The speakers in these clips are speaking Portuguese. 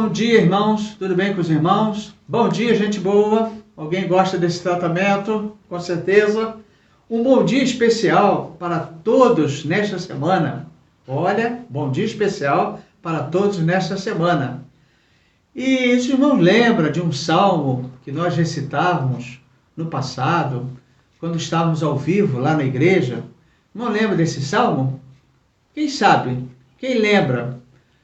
Bom dia, irmãos. Tudo bem com os irmãos? Bom dia, gente boa. Alguém gosta desse tratamento? Com certeza. Um bom dia especial para todos nesta semana. Olha, bom dia especial para todos nesta semana. E os irmãos lembram de um salmo que nós recitávamos no passado, quando estávamos ao vivo lá na igreja? Não lembra desse salmo? Quem sabe? Quem lembra?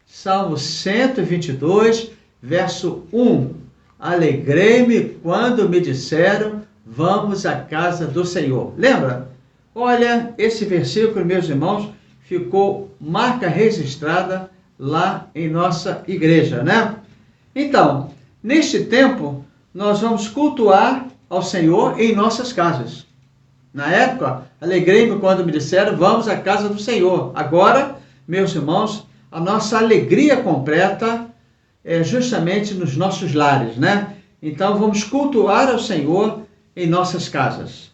Salmo 122, verso 1. Alegrei-me quando me disseram, vamos à casa do Senhor. Lembra? Olha, esse versículo, meus irmãos, ficou marca registrada lá em nossa igreja, né? Então, neste tempo, nós vamos cultuar ao Senhor em nossas casas. Na época, alegrei-me quando me disseram, vamos à casa do Senhor. Agora, meus irmãos, a nossa alegria completa é justamente nos nossos lares, né? Então, vamos cultuar ao Senhor em nossas casas.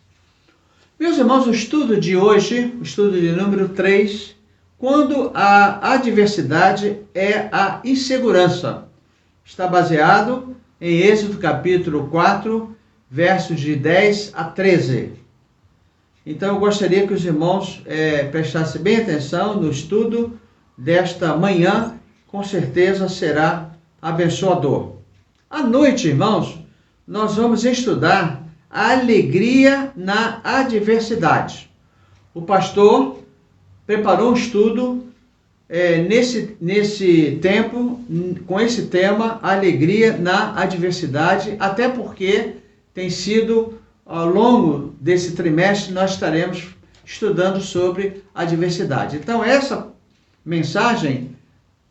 Meus irmãos, o estudo de hoje, o estudo de número 3, quando a adversidade é a insegurança, está baseado em Êxodo capítulo 4, versos de 10 a 13. Então, eu gostaria que os irmãos prestassem bem atenção no estudo desta manhã, com certeza será abençoador. À noite, irmãos, nós vamos estudar a alegria na adversidade. O pastor preparou um estudo nesse tempo, com esse tema, alegria na adversidade, até porque tem sido, ao longo desse trimestre, nós estaremos estudando sobre a adversidade. Então, essa mensagem,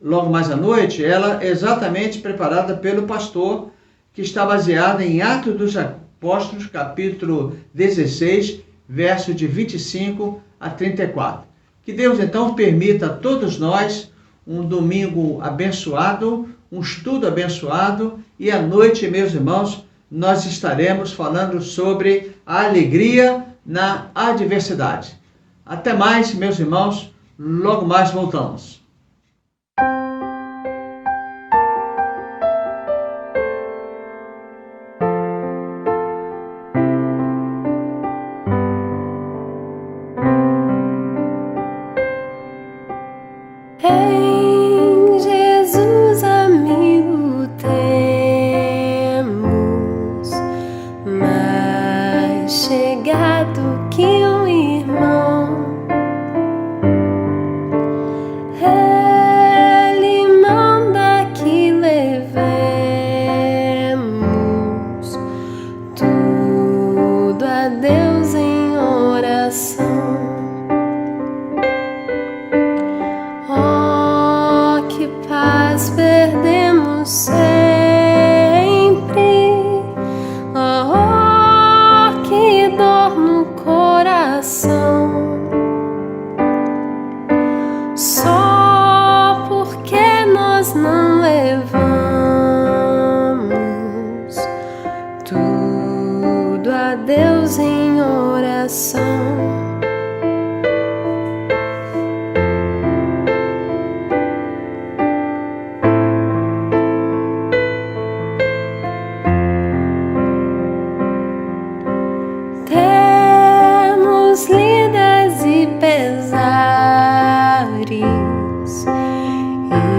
logo mais à noite, ela é exatamente preparada pelo pastor, que está baseada em Atos dos Apóstolos, capítulo 16, verso de 25 a 34. Que Deus, então, permita a todos nós um domingo abençoado, um estudo abençoado, e à noite, meus irmãos, nós estaremos falando sobre a alegria na adversidade. Até mais, meus irmãos, logo mais voltamos. Em Jesus, amigo, temos mais chegado que um irmão. Ele manda que levemos tudo a Deus em oração. Oh, que paz perdemos sempre. Oh, que dor no coração. Só porque nós não levamos tudo a Deus em oração. Temos lidas e pesares,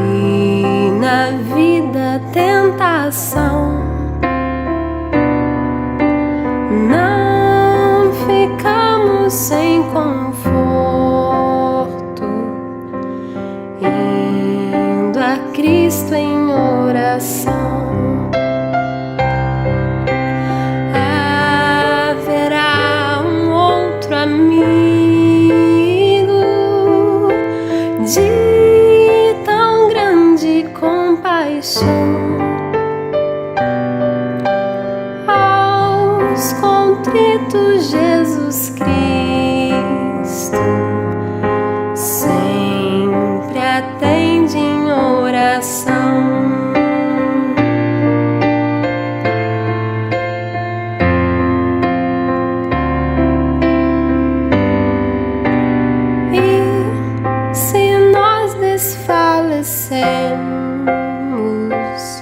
e na vida tentação. Não ficamos sem conforto, indo a Cristo em oração. Amigo de tão grande compaixão, aos contritos Jesus Cristo sempre atende em oração. Se nós desfalecemos,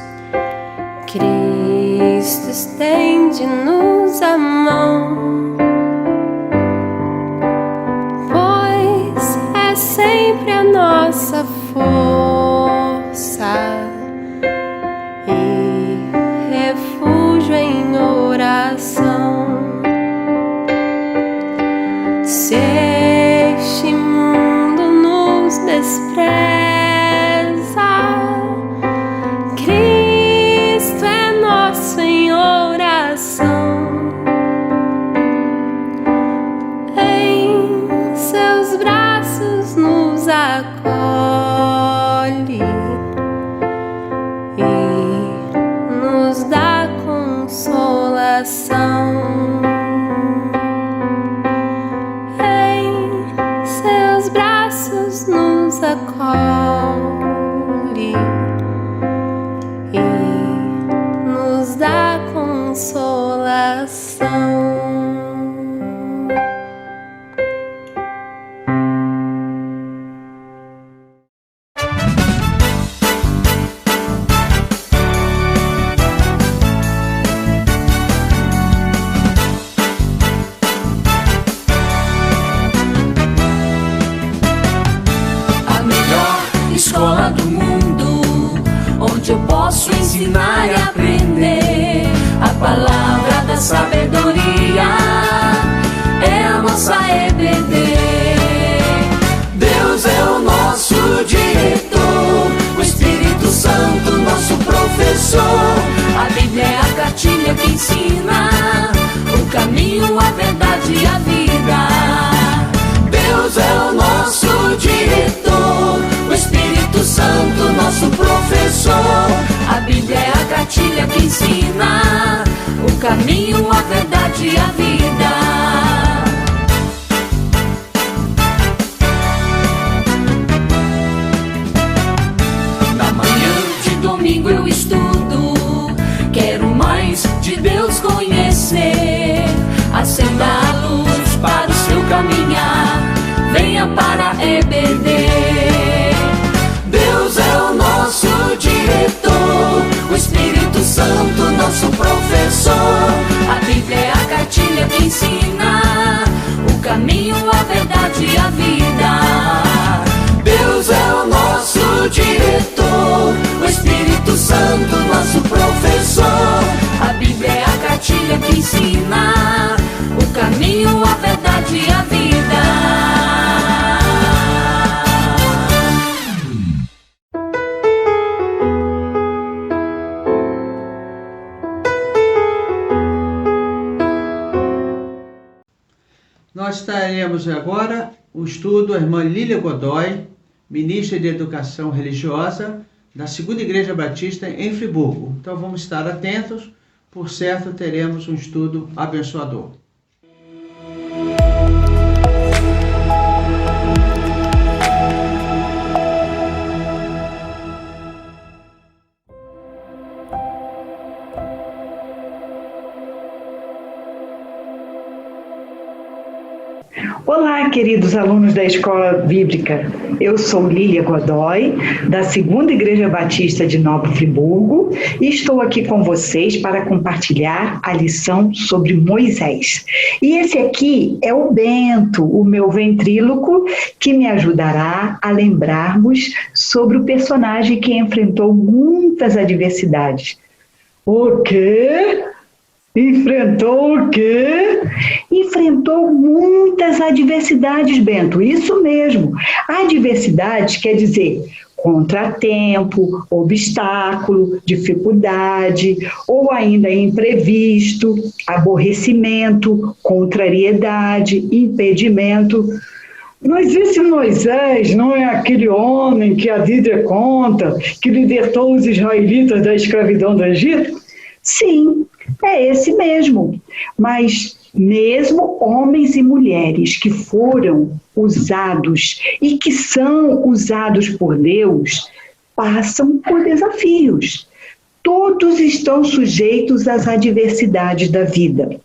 Cristo estende-nos a mão, pois é sempre a nossa força e refúgio em oração. Se este mundo nos despreza, Cristo é nosso em oração. Em seus braços nos acolhe e nos dá consolação. Nos acolhe e nos dá consolação. Escola do mundo, onde eu posso ensinar e aprender a palavra da sabedoria, é a nossa EBD. Deus é o nosso diretor, o Espírito Santo nosso professor. A Bíblia é a cartilha que ensina o caminho, a verdade e a vida. Deus é o nosso diretor, o Espírito Santo nosso professor. A Bíblia é a cartilha que ensina o caminho, a verdade e a vida. Na manhã de domingo eu estudo, quero mais de Deus conhecer. Acenda a luz para o seu caminhar, venha para a EBD. Deus é o nosso diretor, o Espírito Santo nosso professor. A Bíblia é a cartilha que ensina o caminho, a verdade e a vida. Deus é o nosso diretor, o Espírito Santo nosso professor. A Bíblia é a cartilha que ensina o caminho, a verdade e a vida. Nós teremos agora o estudo da irmã Lília Godoy, ministra de Educação Religiosa da Segunda Igreja Batista em Friburgo. Então vamos estar atentos, por certo teremos um estudo abençoador. Olá, queridos alunos da Escola Bíblica. Eu sou Lília Godoy, da Segunda Igreja Batista de Nova Friburgo, e estou aqui com vocês para compartilhar a lição sobre Moisés. E esse aqui é o Bento, o meu ventríloco, que me ajudará a lembrarmos sobre o personagem que enfrentou muitas adversidades. O quê? Enfrentou o quê? Enfrentou muitas adversidades, Bento, isso mesmo. Adversidades quer dizer contratempo, obstáculo, dificuldade, ou ainda imprevisto, aborrecimento, contrariedade, impedimento. Mas esse Moisés não é aquele homem que a Bíblia conta, que libertou os israelitas da escravidão do Egito? Sim, é esse mesmo. Mas mesmo homens e mulheres que foram usados e que são usados por Deus, passam por desafios. Todos estão sujeitos às adversidades da vida.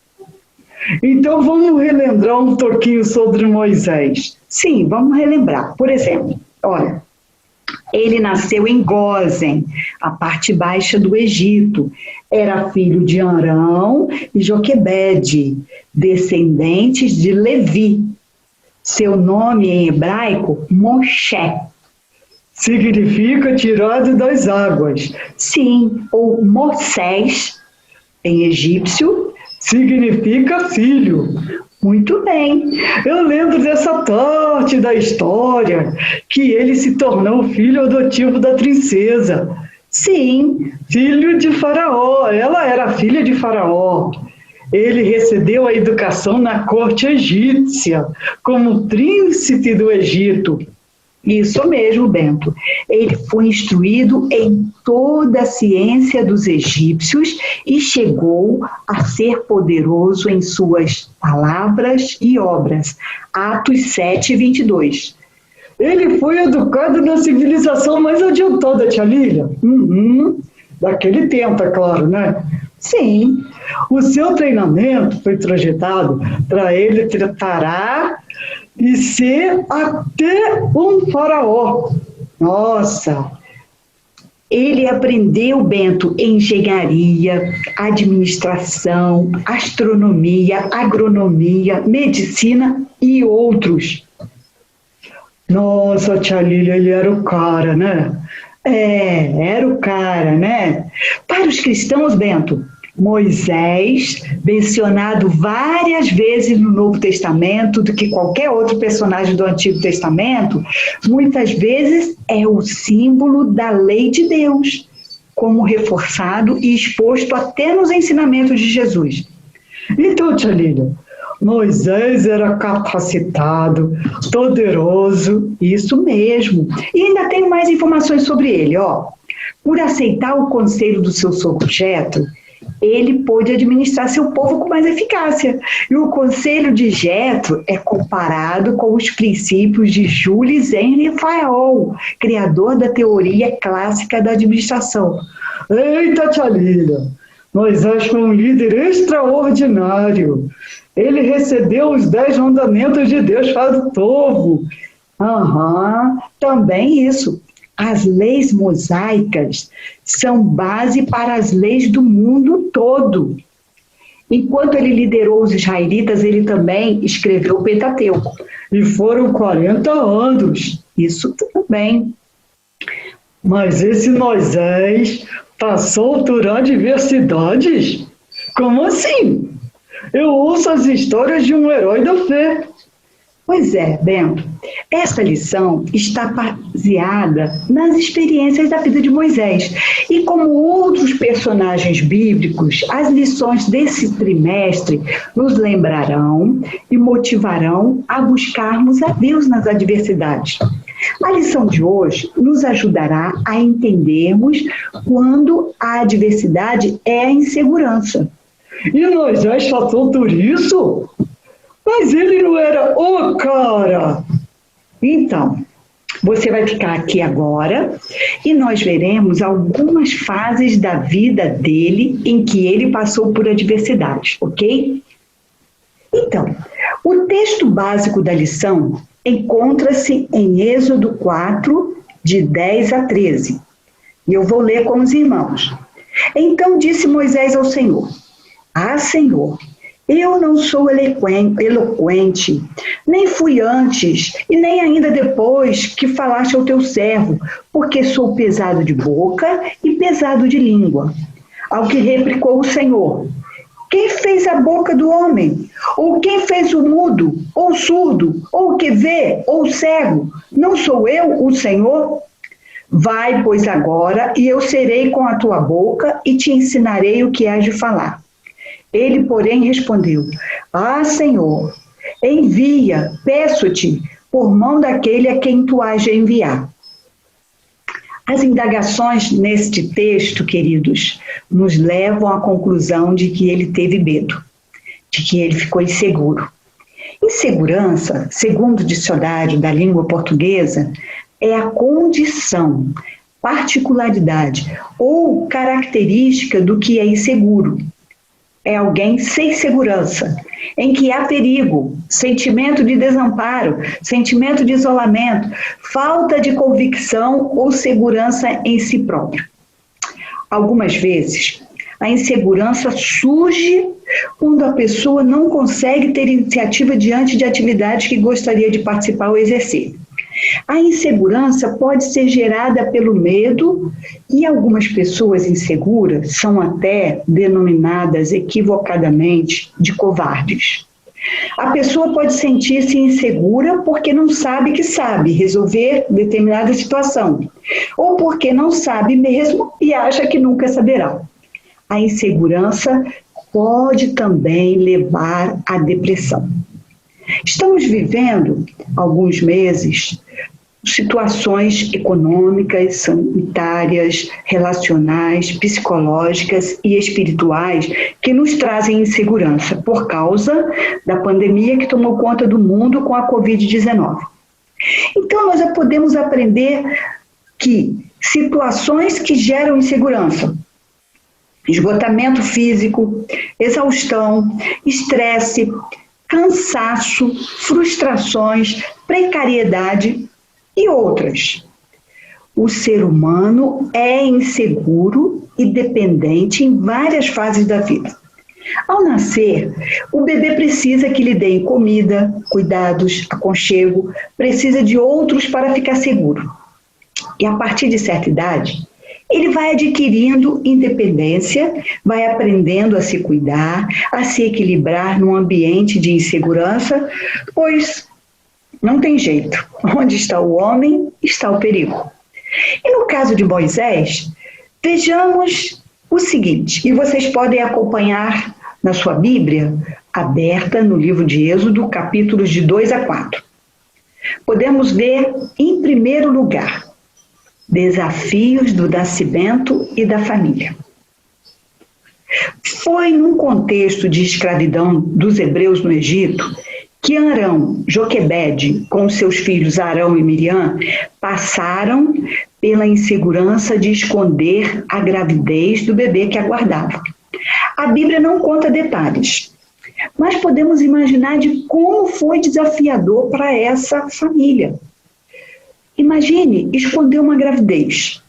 Então vamos relembrar um pouquinho sobre Moisés. Sim, vamos relembrar. Por exemplo, olha, Ele nasceu em Gósen, a parte baixa do Egito. Era filho de Arão e Joquebede, descendentes de Levi. Seu nome em hebraico, Moshe, significa tirado das águas. Sim, ou Moisés, em egípcio, significa filho. Muito bem, eu lembro dessa parte da história, que ele se tornou filho adotivo da princesa. Sim, filho de Faraó, ela era filha de Faraó. Ele recebeu a educação na corte egípcia, como príncipe do Egito. Isso mesmo, Bento. Ele foi instruído em toda a ciência dos egípcios e chegou a ser poderoso em suas palavras e obras. Atos 7, 22. Ele foi educado na civilização mais adiantada, tia Lília. Daquele tempo, é claro, né? Sim. O seu treinamento foi projetado para ele preparar e ser até um faraó. Nossa! Ele aprendeu, Bento, engenharia, administração, astronomia, agronomia, medicina e outros. Nossa, tia Lília, ele era o cara, né? Era o cara, né? Para os cristãos, Bento, Moisés, mencionado várias vezes no Novo Testamento do que qualquer outro personagem do Antigo Testamento, muitas vezes é o símbolo da lei de Deus, como reforçado e exposto até nos ensinamentos de Jesus. Então, tia Lília, Moisés era capacitado, poderoso, isso mesmo. E ainda tenho mais informações sobre ele, ó. Por aceitar o conselho do seu sogro Jetro, ele pôde administrar seu povo com mais eficácia. E o conselho de Jetro é comparado com os princípios de Jules Henry Fayol, criador da teoria clássica da administração. Eita, tia Lília, Moisés foi um líder extraordinário. Ele recebeu os 10 mandamentos de Deus para o povo. Também isso. As leis mosaicas são base para as leis do mundo todo. Enquanto ele liderou os israelitas, ele também escreveu o Pentateuco. E foram 40 anos. Isso também. Mas esse Moisés passou por adversidades? Como assim? Eu ouço as histórias de um herói da fé. Pois é, Bento, essa lição está baseada nas experiências da vida de Moisés. E como outros personagens bíblicos, as lições desse trimestre nos lembrarão e motivarão a buscarmos a Deus nas adversidades. A lição de hoje nos ajudará a entendermos quando a adversidade é a insegurança. E Moisés passou por isso? Mas ele não era o cara. Então, você vai ficar aqui agora e nós veremos algumas fases da vida dele em que ele passou por adversidades, ok? Então, o texto básico da lição encontra-se em Êxodo 4, de 10 a 13. E eu vou ler com os irmãos. Então disse Moisés ao Senhor: Senhor, eu não sou eloquente, nem fui antes e nem ainda depois que falaste ao teu servo, porque sou pesado de boca e pesado de língua. Ao que replicou o Senhor: quem fez a boca do homem? Ou quem fez o mudo, ou o surdo, ou o que vê, ou o cego? Não sou eu, o Senhor? Vai, pois, agora, e eu serei com a tua boca e te ensinarei o que hás de falar. Ele, porém, respondeu: Senhor, envia, peço-te, por mão daquele a quem tu hás de enviar. As indagações neste texto, queridos, nos levam à conclusão de que ele teve medo, de que ele ficou inseguro. Insegurança, segundo o dicionário da língua portuguesa, é a condição, particularidade ou característica do que é inseguro. É alguém sem segurança. em que há perigo, sentimento de desamparo, sentimento de isolamento, falta de convicção ou segurança em si próprio. Algumas vezes, a insegurança surge quando a pessoa não consegue ter iniciativa diante de atividades que gostaria de participar ou exercer. A insegurança pode ser gerada pelo medo e algumas pessoas inseguras são até denominadas equivocadamente de covardes. A pessoa pode sentir-se insegura porque não sabe que sabe resolver determinada situação, ou porque não sabe mesmo e acha que nunca saberá. A insegurança pode também levar à depressão. Estamos vivendo, alguns meses, situações econômicas, sanitárias, relacionais, psicológicas e espirituais que nos trazem insegurança por causa da pandemia que tomou conta do mundo com a Covid-19. Então, nós já podemos aprender que situações que geram insegurança, esgotamento físico, exaustão, estresse, cansaço, frustrações, precariedade e outras. O ser humano é inseguro e dependente em várias fases da vida. Ao nascer, o bebê precisa que lhe deem comida, cuidados, aconchego, precisa de outros para ficar seguro. E a partir de certa idade, ele vai adquirindo independência, vai aprendendo a se cuidar, a se equilibrar num ambiente de insegurança, pois não tem jeito. Onde está o homem, está o perigo. E no caso de Moisés, vejamos o seguinte, e vocês podem acompanhar na sua Bíblia, aberta no livro de Êxodo, capítulos de 2 a 4. Podemos ver, em primeiro lugar, desafios do nascimento e da família. Foi num contexto de escravidão dos hebreus no Egito que Arão, Joquebede, com seus filhos Arão e Miriam, passaram pela insegurança de esconder a gravidez do bebê que aguardava. A Bíblia não conta detalhes, mas podemos imaginar de como foi desafiador para essa família. Imagine esconder uma gravidez.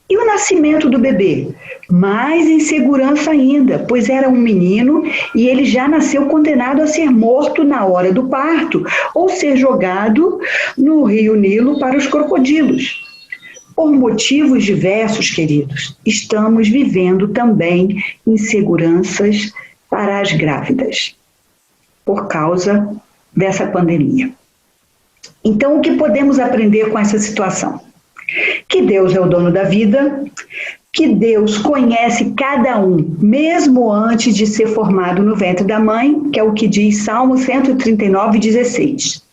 E o nascimento do bebê? Mais insegurança ainda, pois era um menino e ele já nasceu condenado a ser morto na hora do parto ou ser jogado no rio Nilo para os crocodilos. Por motivos diversos, queridos, estamos vivendo também inseguranças para as grávidas, por causa dessa pandemia. Então, o que podemos aprender com essa situação? Que Deus é o dono da vida, que Deus conhece cada um, mesmo antes de ser formado no ventre da mãe, que é o que diz Salmo 139:16.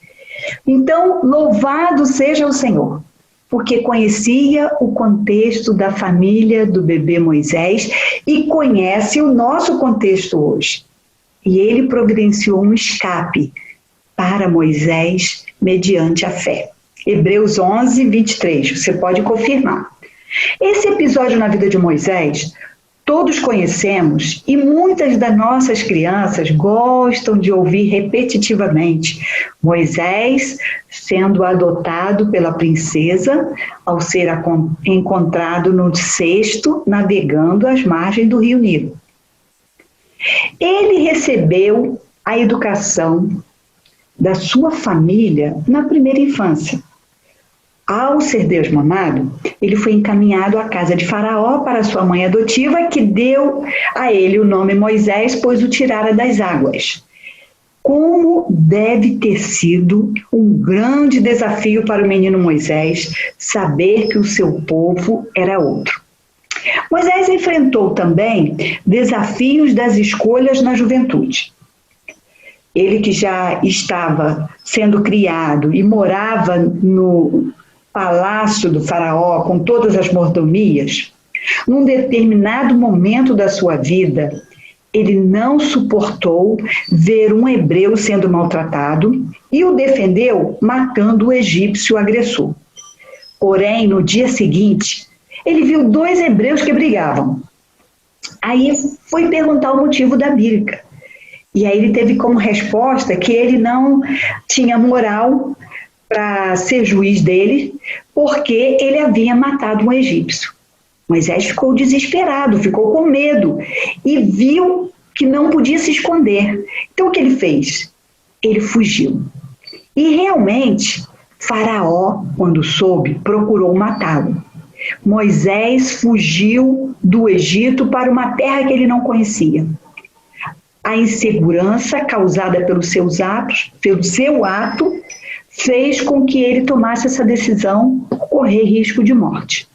Então, louvado seja o Senhor, porque conhecia o contexto da família do bebê Moisés e conhece o nosso contexto hoje. E ele providenciou um escape para Moisés mediante a fé. Hebreus 11:23, você pode confirmar. Esse episódio na vida de Moisés, todos conhecemos e muitas das nossas crianças gostam de ouvir repetitivamente. Moisés sendo adotado pela princesa ao ser encontrado no cesto navegando às margens do rio Nilo. Ele recebeu a educação da sua família na primeira infância. Ao ser desmamado, ele foi encaminhado à casa de Faraó para sua mãe adotiva, que deu a ele o nome Moisés, pois o tirara das águas. Como deve ter sido um grande desafio para o menino Moisés saber que o seu povo era outro. Moisés enfrentou também desafios das escolhas na juventude. Ele que já estava sendo criado e morava no palácio do faraó com todas as mordomias, num determinado momento da sua vida, ele não suportou ver um hebreu sendo maltratado e o defendeu matando o egípcio agressor. Porém, no dia seguinte, ele viu 2 hebreus que brigavam. Aí foi perguntar o motivo da briga. E aí ele teve como resposta que ele não tinha moral para ser juiz dele, porque ele havia matado um egípcio. Moisés ficou desesperado, ficou com medo e viu que não podia se esconder. Então o que ele fez? Ele fugiu. E realmente, Faraó, quando soube, procurou matá-lo. Moisés fugiu do Egito para uma terra que ele não conhecia. A insegurança causada pelos seus atos, pelo seu ato, fez com que ele tomasse essa decisão por correr risco de morte.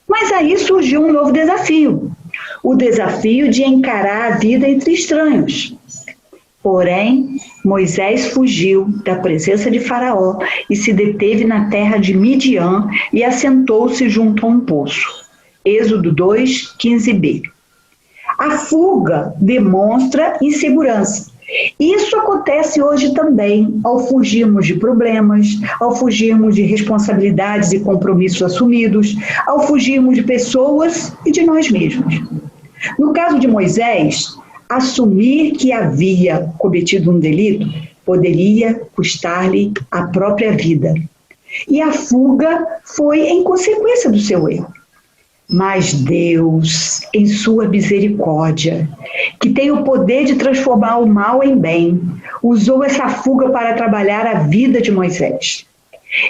Mas aí surgiu um novo desafio, o desafio de encarar a vida entre estranhos. Porém, Moisés fugiu da presença de Faraó e se deteve na terra de Midian e assentou-se junto a um poço. Êxodo 2, 15b. A fuga demonstra insegurança. Isso acontece hoje também, ao fugirmos de problemas, ao fugirmos de responsabilidades e compromissos assumidos, ao fugirmos de pessoas e de nós mesmos. No caso de Moisés, assumir que havia cometido um delito poderia custar-lhe a própria vida. E a fuga foi em consequência do seu erro. Mas Deus, em sua misericórdia, que tem o poder de transformar o mal em bem, usou essa fuga para trabalhar a vida de Moisés.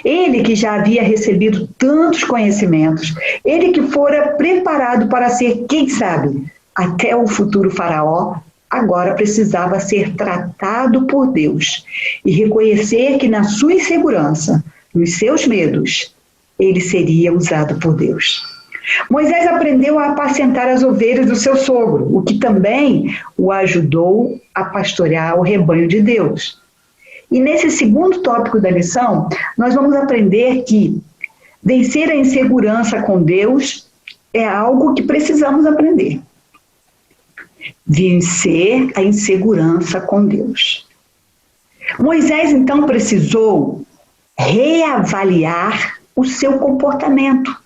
Ele que já havia recebido tantos conhecimentos, ele que fora preparado para ser, quem sabe, até o futuro faraó, agora precisava ser tratado por Deus e reconhecer que na sua insegurança, nos seus medos, ele seria usado por Deus. Moisés aprendeu a apacentar as ovelhas do seu sogro, o que também o ajudou a pastorear o rebanho de Deus. E nesse segundo tópico da lição, nós vamos aprender que vencer a insegurança com Deus é algo que precisamos aprender. Vencer a insegurança com Deus. Moisés, então, precisou reavaliar o seu comportamento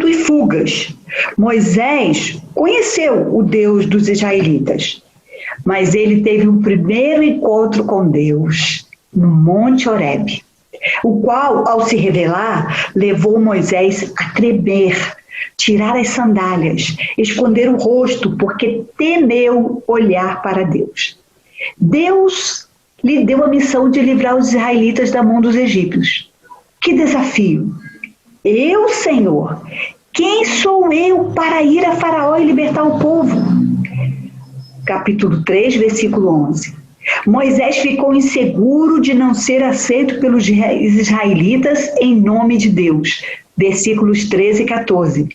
e fugas. Moisés conheceu o Deus dos israelitas, mas ele teve um primeiro encontro com Deus no Monte Horebe, o qual, ao se revelar, levou Moisés a tremer, tirar as sandálias, esconder o rosto, porque temeu olhar para Deus. Deus lhe deu a missão de livrar os israelitas da mão dos egípcios. Que desafio! Eu, Senhor, quem sou eu para ir a Faraó e libertar o povo? Capítulo 3, versículo 11. Moisés ficou inseguro de não ser aceito pelos israelitas em nome de Deus. Versículos 13 e 14.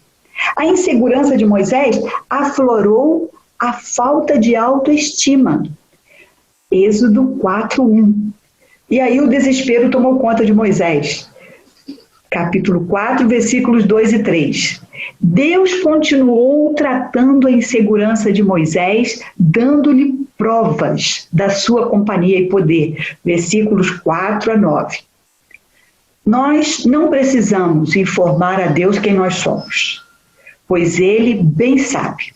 A insegurança de Moisés aflorou a falta de autoestima. Êxodo 4:1. E aí o desespero tomou conta de Moisés. Capítulo 4, versículos 2 e 3. Deus continuou tratando a insegurança de Moisés, dando-lhe provas da sua companhia e poder. Versículos 4 a 9. Nós não precisamos informar a Deus quem nós somos, pois Ele bem sabe.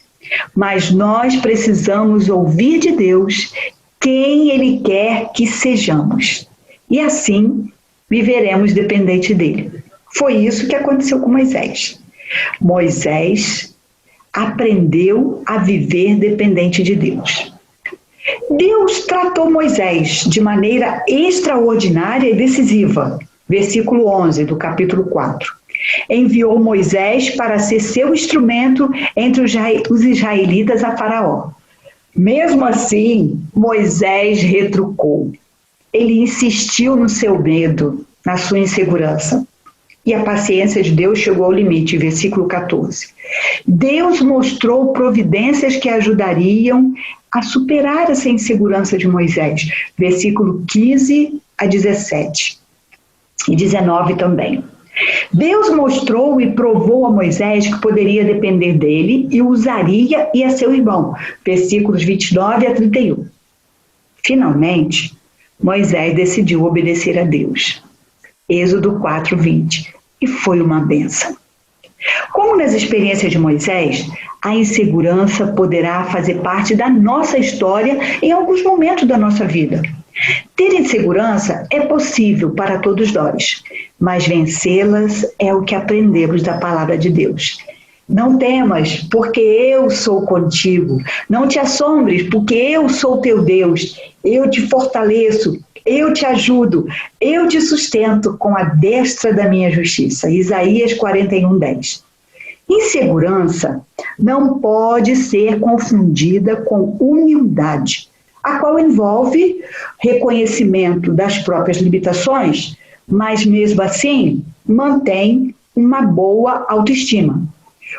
Mas nós precisamos ouvir de Deus quem Ele quer que sejamos. E assim viveremos dependente dele. Foi isso que aconteceu com Moisés. Moisés aprendeu a viver dependente de Deus. Deus tratou Moisés de maneira extraordinária e decisiva. Versículo 11 do capítulo 4. Enviou Moisés para ser seu instrumento entre os israelitas a Faraó. Mesmo assim, Moisés retrucou. Ele insistiu no seu medo, na sua insegurança. E a paciência de Deus chegou ao limite, versículo 14. Deus mostrou providências que ajudariam a superar essa insegurança de Moisés, versículo 15 a 17 e 19 também. Deus mostrou e provou a Moisés que poderia depender dele e o usaria e a seu irmão, versículos 29 a 31. Finalmente, Moisés decidiu obedecer a Deus. Êxodo 4:20, e foi uma bênção. Como nas experiências de Moisés, a insegurança poderá fazer parte da nossa história em alguns momentos da nossa vida. Ter insegurança é possível para todos nós, mas vencê-las é o que aprendemos da palavra de Deus. Não temas, porque eu sou contigo. Não te assombres, porque eu sou teu Deus. Eu te fortaleço, eu te ajudo, eu te sustento com a destra da minha justiça. Isaías 41:10. Insegurança não pode ser confundida com humildade, a qual envolve reconhecimento das próprias limitações, mas mesmo assim mantém uma boa autoestima.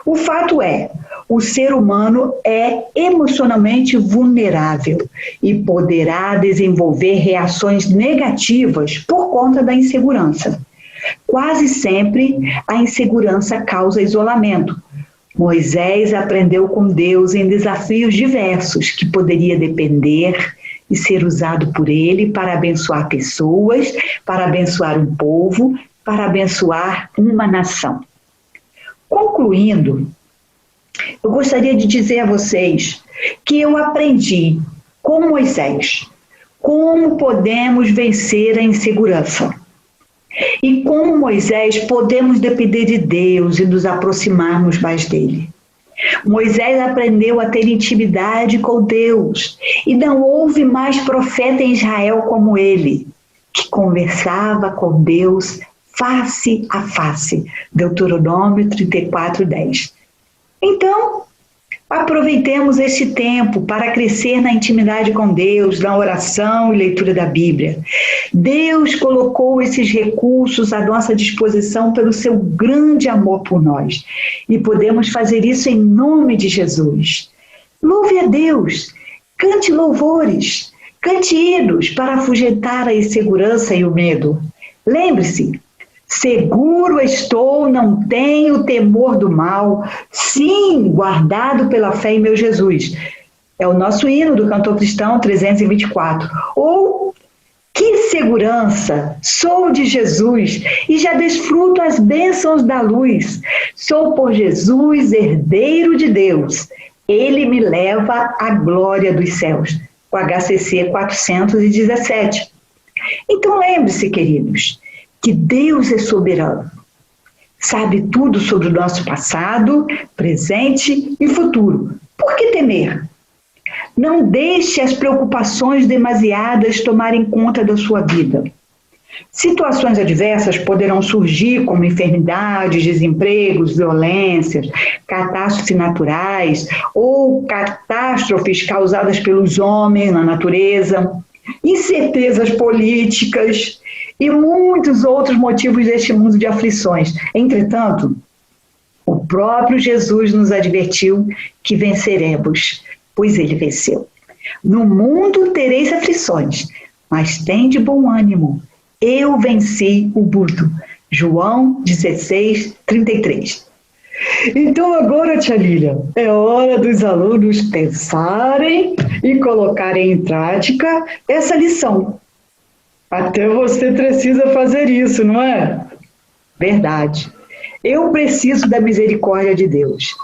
O fato é, o ser humano é emocionalmente vulnerável e poderá desenvolver reações negativas por conta da insegurança. Quase sempre, a insegurança causa isolamento. Moisés aprendeu com Deus em desafios diversos que poderia depender e ser usado por ele para abençoar pessoas, para abençoar um povo, para abençoar uma nação. Concluindo, eu gostaria de dizer a vocês que eu aprendi com Moisés como podemos vencer a insegurança. E como Moisés podemos depender de Deus e nos aproximarmos mais dele. Moisés aprendeu a ter intimidade com Deus e não houve mais profeta em Israel como ele, que conversava com Deus face a face. Deuteronômio 34:10. Então, aproveitemos este tempo para crescer na intimidade com Deus, na oração e leitura da Bíblia. Deus colocou esses recursos à nossa disposição pelo seu grande amor por nós. E podemos fazer isso em nome de Jesus. Louve a Deus, cante louvores, cante hinos para afugentar a insegurança e o medo. Lembre-se, seguro estou, não tenho temor do mal, sim, guardado pela fé em meu Jesus. É o nosso hino do cantor cristão 324. Ou, que segurança, sou de Jesus e já desfruto as bênçãos da luz. Sou por Jesus herdeiro de Deus. Ele me leva à glória dos céus. O HCC 417. Então lembre-se, queridos, que Deus é soberano, sabe tudo sobre o nosso passado, presente e futuro. Por que temer? Não deixe as preocupações demasiadas tomarem conta da sua vida. Situações adversas poderão surgir, como enfermidades, desempregos, violências, catástrofes naturais ou catástrofes causadas pelos homens na natureza, incertezas políticas e muitos outros motivos deste mundo de aflições. Entretanto, o próprio Jesus nos advertiu que venceremos, pois ele venceu. No mundo tereis aflições, mas tende bom ânimo. Eu venci o mundo. João 16:33. Então agora, tia Lília, é hora dos alunos pensarem e colocarem em prática essa lição. Até você precisa fazer isso, não é? Verdade. Eu preciso da misericórdia de Deus.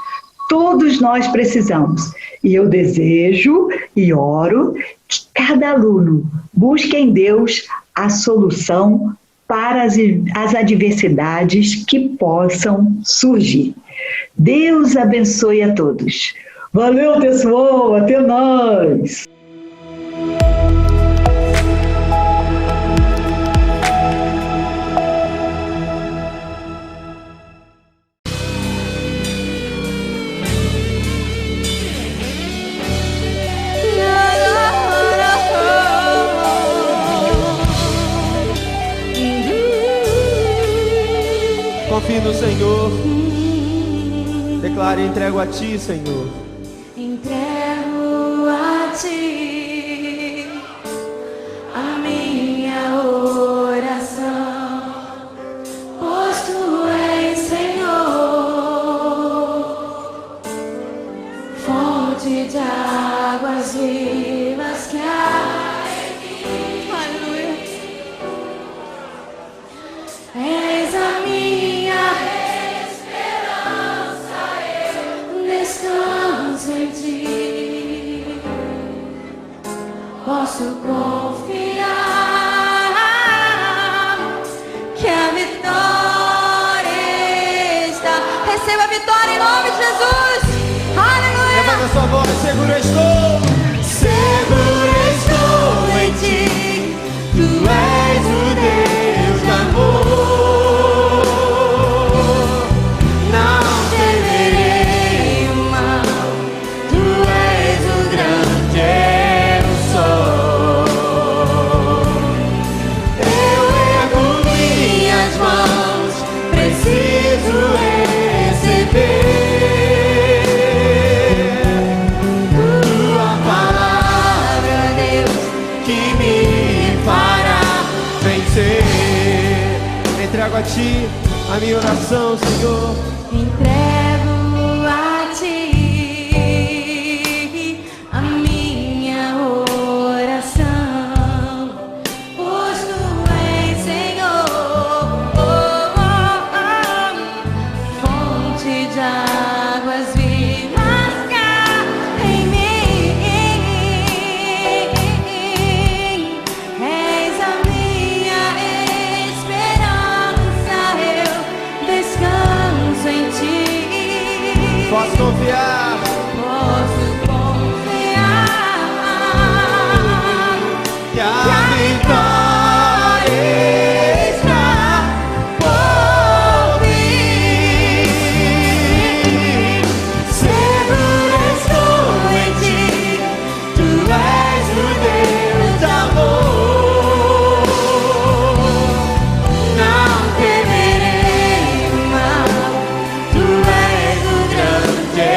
Todos nós precisamos. E eu desejo e oro que cada aluno busque em Deus a solução para as adversidades que possam surgir. Deus abençoe a todos. Valeu, pessoal. Até mais. Confie no Senhor. Declare: entrego a Ti, Senhor. Entrego a Ti a minha oração, pois Tu és, Senhor, fonte de águas vivas que há em mim. Aleluia. És a minha esperança, eu descanso. posso confiar que a vitória está. Receba a vitória em nome de Jesus. Aleluia. Levanta sua voz, seguro estou. Seguro estou em ti. Tu és o Deus de amor. Não temerei o mal. Tu és o grande eu sou. Eu ergo minhas mãos. Preciso receber tua palavra, Deus, que me fará vencer. Entrego a ti a minha oração, Senhor. Entrego a ti a minha oração, pois tu és, Senhor, fonte de águas vivas cá em mim. És a minha esperança, eu descanso em ti. Posso confiar. Posso confiar Que a vitória está por vir. Seguro estou em ti. Tu és o Deus de amor. Não temerei o mal. Tu és o grande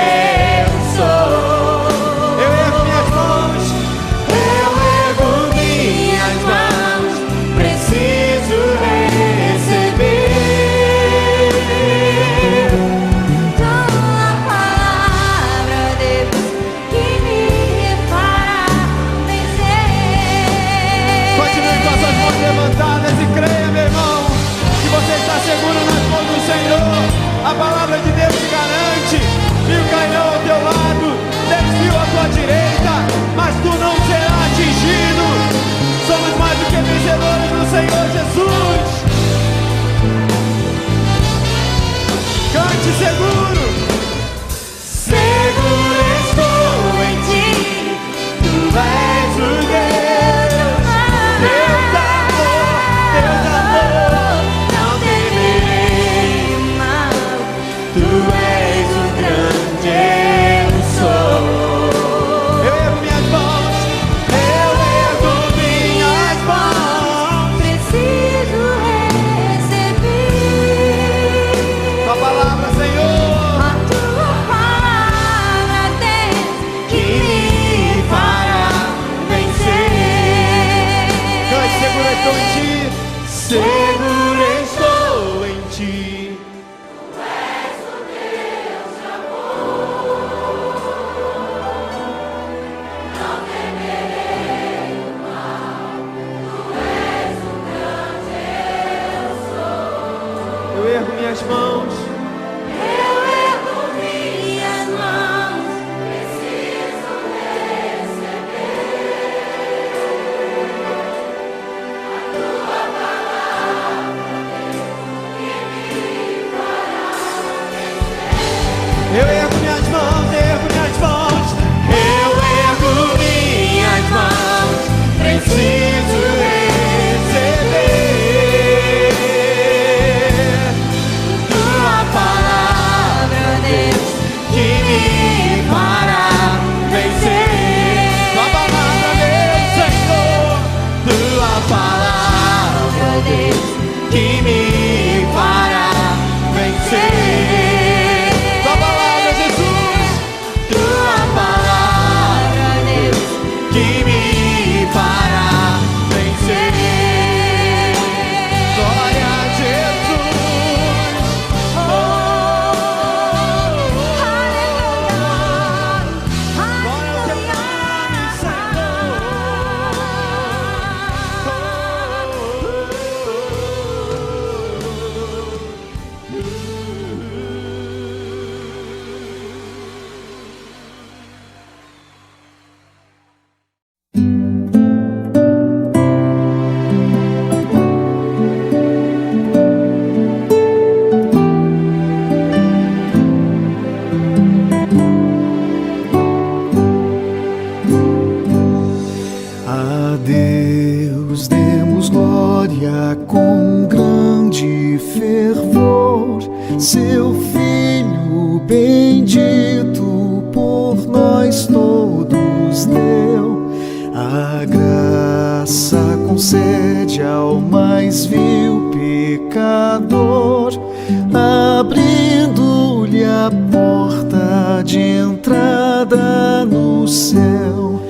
céu.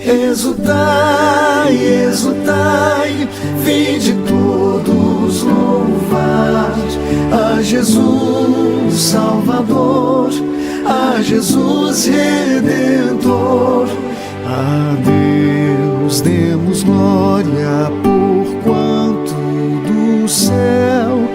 Exultai, exultai, vinde todos louvar a Jesus Salvador, a Jesus Redentor. A Deus demos glória, por quanto do céu